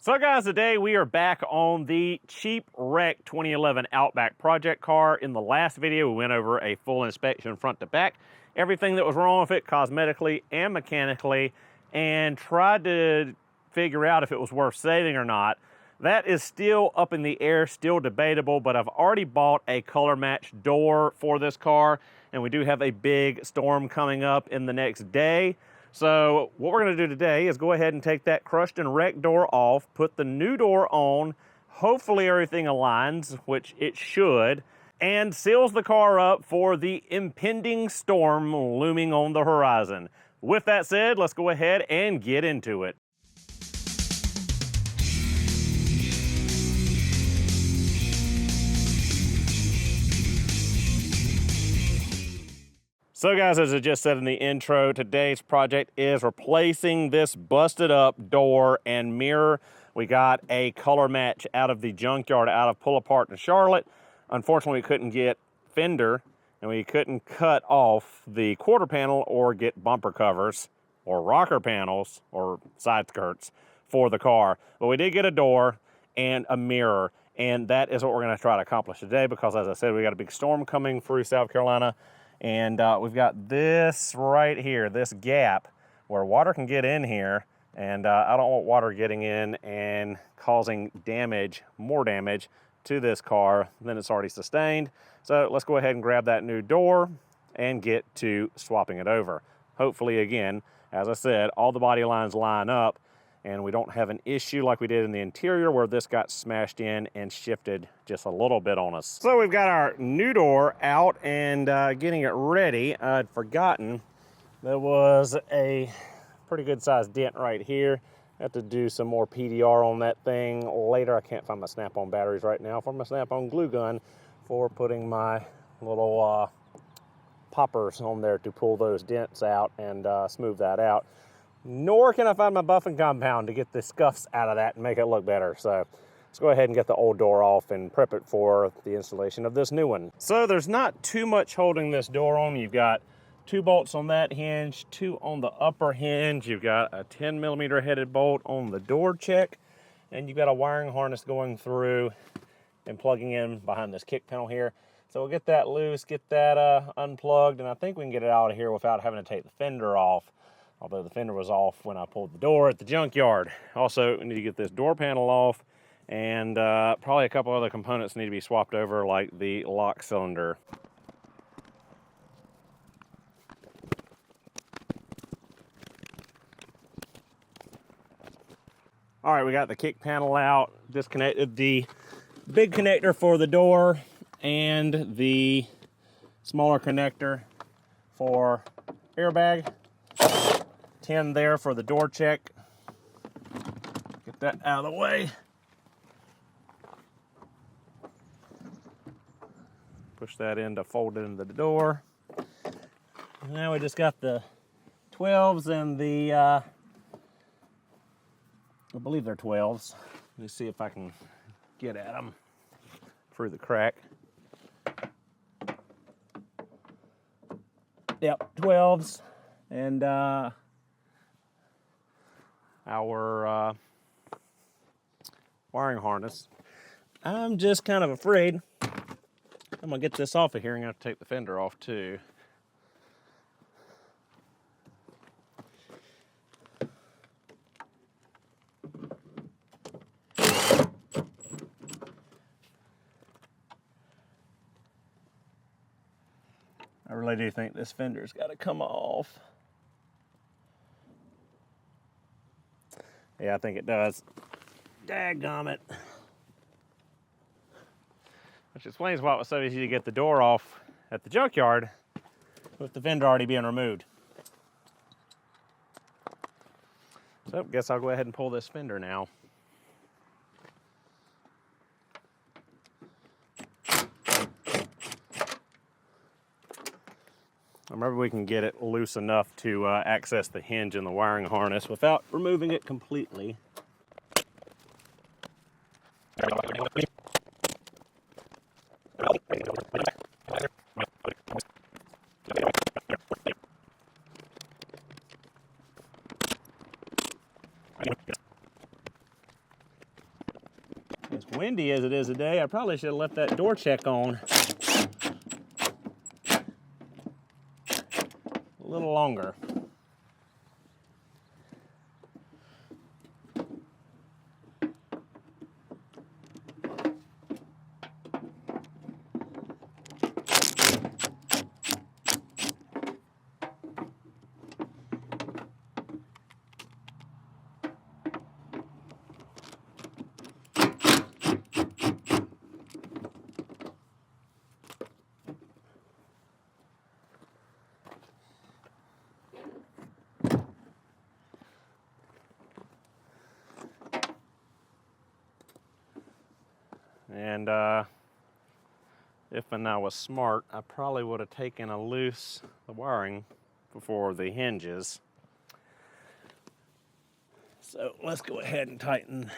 So guys, today we are back on the cheap wreck 2011 Outback project car. In the last video, we went over a full inspection front to back, everything that was wrong with it cosmetically and mechanically, and tried to figure out if it was worth saving or not. That is still up in the air, still debatable, but I've already bought a color match door for this car, and we do have a big storm coming up in the next day. So what we're going to do today is go ahead and take that crushed and wrecked door off, put the new door on, hopefully everything aligns, which it should, and seals the car up for the impending storm looming on the horizon. With that said, let's go ahead and get into it. So guys, as I just said in the intro, today's project is replacing this busted up door and mirror. We got a color match out of the junkyard out of Pull Apart in Charlotte. Unfortunately, we couldn't get fender and we couldn't cut off the quarter panel or get bumper covers or rocker panels or side skirts for the car. But we did get a door and a mirror, and that is what we're going to try to accomplish today because, as I said, we got a big storm coming through South Carolina. And we've got this right here, this gap where water can get in here, and I don't want water getting in and causing damage, more damage to this car than it's already sustained. So let's go ahead and grab that new door and get to swapping it over. Hopefully, again, as I said, all the body lines line up and we don't have an issue like we did in the interior where this got smashed in and shifted just a little bit on us. So we've got our new door out and getting it ready. I'd forgotten there was a pretty good sized dent right here. I have to do some more PDR on that thing later. I can't find my snap-on batteries right now for my snap-on glue gun for putting my little poppers on there to pull those dents out and smooth that out. Nor can I find my buffing compound to get the scuffs out of that and make it look better. So let's go ahead and get the old door off and prep it for the installation of this new one. So there's not too much holding this door on. You've got 2 bolts on that hinge, 2 on the upper hinge. You've got a 10mm headed bolt on the door check, and you've got a wiring harness going through and plugging in behind this kick panel here. So we'll get that loose, get that unplugged, and I think we can get it out of here without having to take the fender off. Although the fender was off when I pulled the door at the junkyard. Also, we need to get this door panel off, and probably a couple other components need to be swapped over, like the lock cylinder. All right, we got the kick panel out, disconnected the big connector for the door and the smaller connector for airbag. 10 there for the door check. Get that out of the way. Push that in to fold it into the door. And now we just got the 12s and the, I believe they're 12s. Let me see if I can get at them through the crack. Yep, 12s. And our wiring harness. I'm just kind of afraid I'm gonna get this off of here and I'm gonna have to take the fender off too. I really do think this fender's got to come off. Yeah, I think it does. Dadgummit. Which explains why it was so easy to get the door off at the junkyard with the fender already being removed. So, guess I'll go ahead and pull this fender now. Remember, we can get it loose enough to access the hinge and the wiring harness without removing it completely. As windy as it is today, I probably should have left that door check on a little longer. And if I was smart, I probably would have taken the wiring before the hinges. So let's go ahead and tighten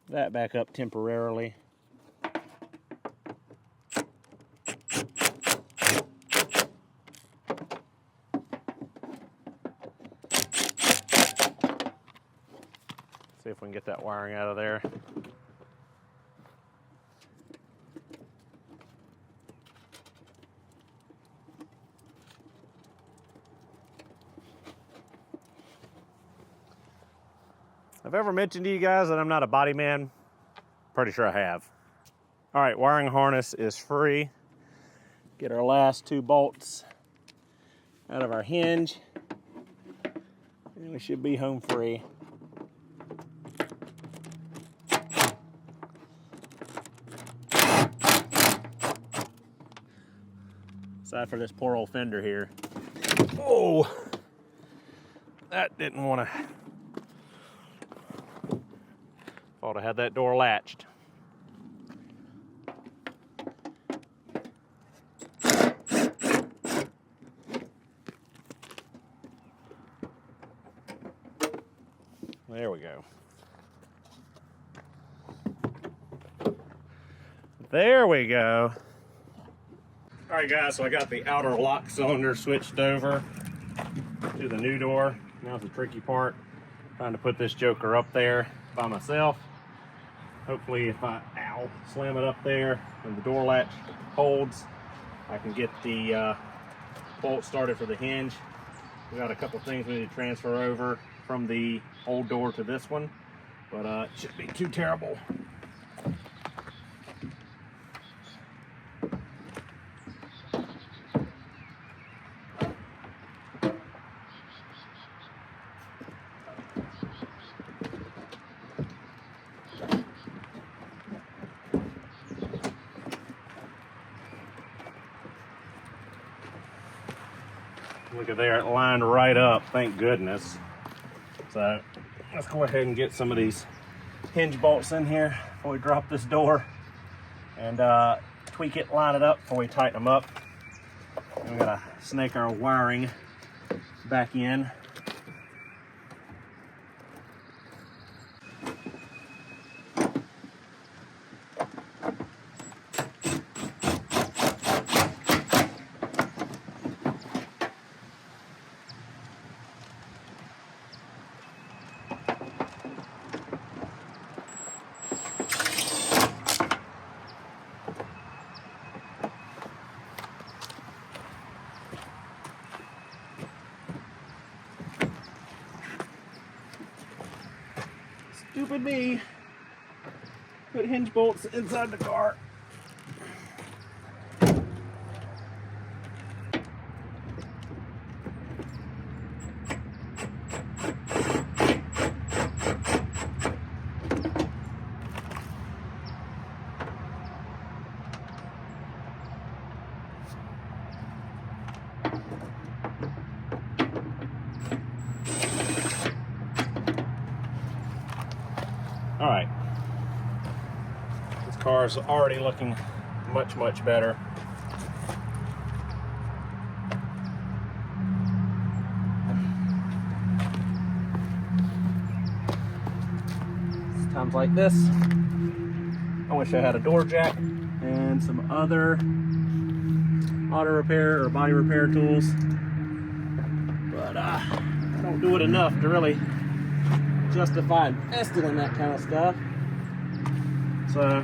that back up temporarily. See if we can get that wiring out of there. Have I ever mentioned to you guys that I'm not a body man? Pretty sure I have. All right, wiring harness is free. Get our last 2 bolts out of our hinge, and we should be home free. Aside for this poor old fender here. Oh, that didn't want to. Thought I had that door latched. There we go. There we go. All right, guys, so I got the outer lock cylinder switched over to the new door. Now's the tricky part. Trying to put this joker up there by myself. Hopefully if I slam it up there and the door latch holds, I can get the bolt started for the hinge. We got a couple things we need to transfer over from the old door to this one, but it shouldn't be too terrible. Look at there, it lined right up, thank goodness. So let's go ahead and get some of these hinge bolts in here before we drop this door and tweak it, line it up before we tighten them up. And we gotta snake our wiring back in. Stupid me. Put hinge bolts inside the car. All right, this car is already looking much, much better. Times like this, I wish I had a door jack and some other auto repair or body repair tools, but I don't do it enough to really justify investing in that kind of stuff. So I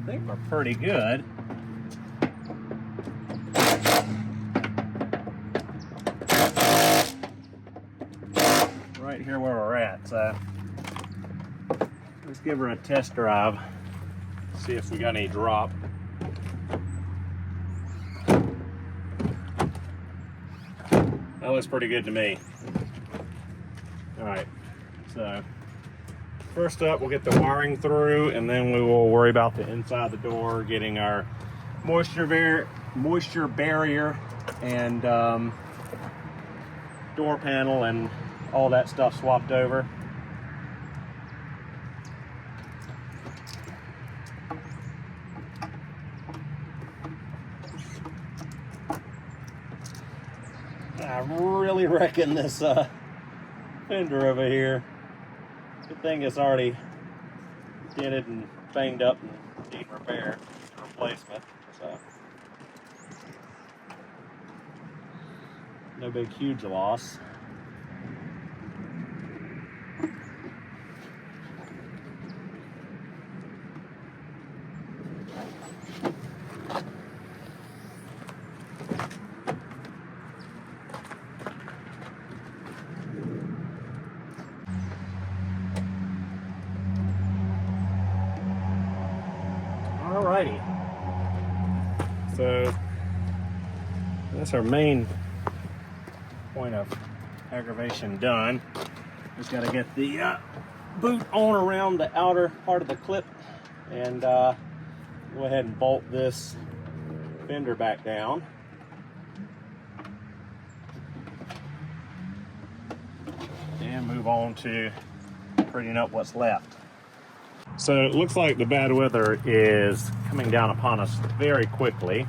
think we're pretty good. Right here where we're at. So let's give her a test drive. See if we got any drop. That looks pretty good to me. All right, so first up we'll get the wiring through, and then we will worry about the inside the door, getting our moisture barrier and door panel and all that stuff swapped over. I really reckon this fender over here, good thing it's already dented and banged up and need repair, replacement. So no big huge loss. Alrighty, so that's our main point of aggravation done. Just got to get the boot on around the outer part of the clip and go ahead and bolt this fender back down. And move on to prettying up what's left. So it looks like the bad weather is coming down upon us very quickly.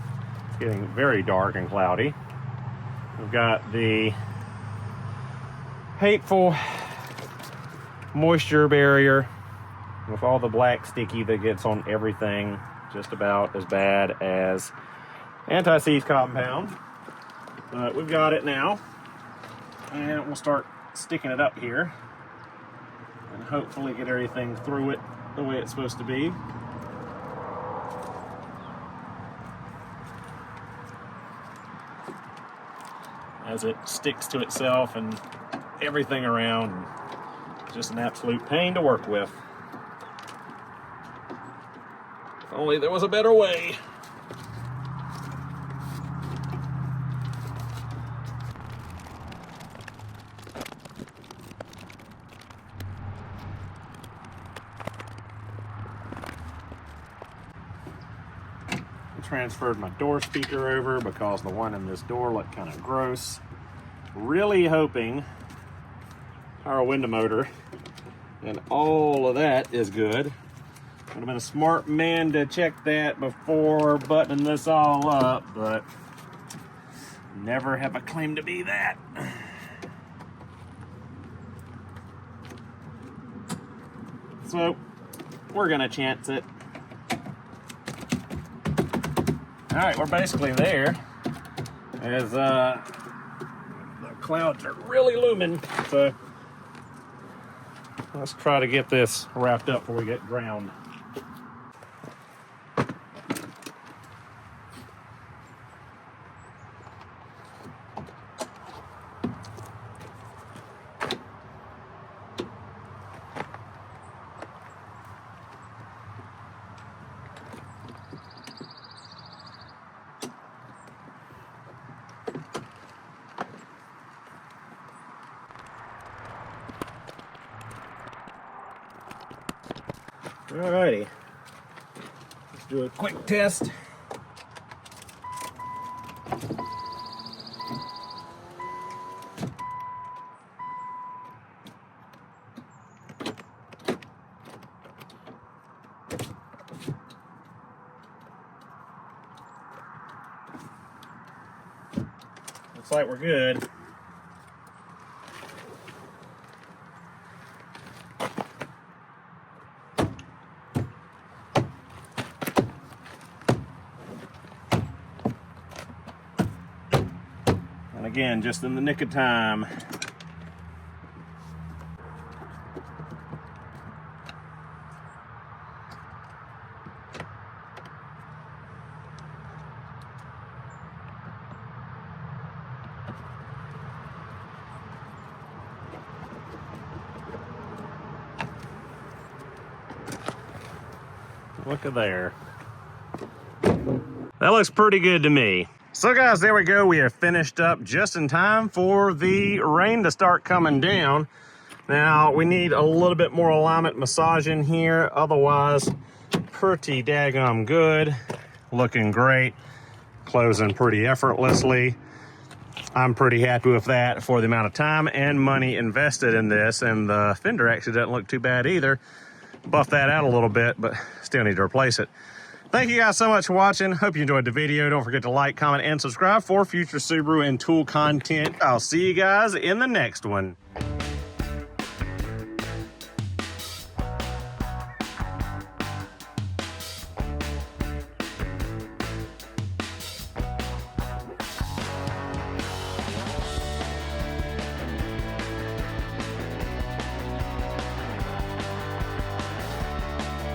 It's getting very dark and cloudy. We've got the hateful moisture barrier with all the black sticky that gets on everything, just about as bad as anti-seize compound. But we've got it now, and we'll start sticking it up here and hopefully get everything through it the way it's supposed to be. As it sticks to itself and everything around, just an absolute pain to work with. If only there was a better way. Transferred my door speaker over because the one in this door looked kind of gross. Really hoping our window motor and all of that is good. Would have been a smart man to check that before buttoning this all up, but never have I claimed to be that. So we're gonna chance it. All right, we're basically there, as the clouds are really looming. So let's try to get this wrapped up before we get ground. Alrighty, let's do a quick test. Looks like we're good. again, just in the nick of time. Look at there. That looks pretty good to me. So guys, there we go. We are finished up just in time for the rain to start coming down. Now, we need a little bit more alignment massage in here. Otherwise, pretty daggum good. Looking great. Closing pretty effortlessly. I'm pretty happy with that for the amount of time and money invested in this. And the fender actually doesn't look too bad either. Buff that out a little bit, but still need to replace it. Thank you guys so much for watching. Hope you enjoyed the video. Don't forget to like, comment, and subscribe for future Subaru and tool content. I'll see you guys in the next one.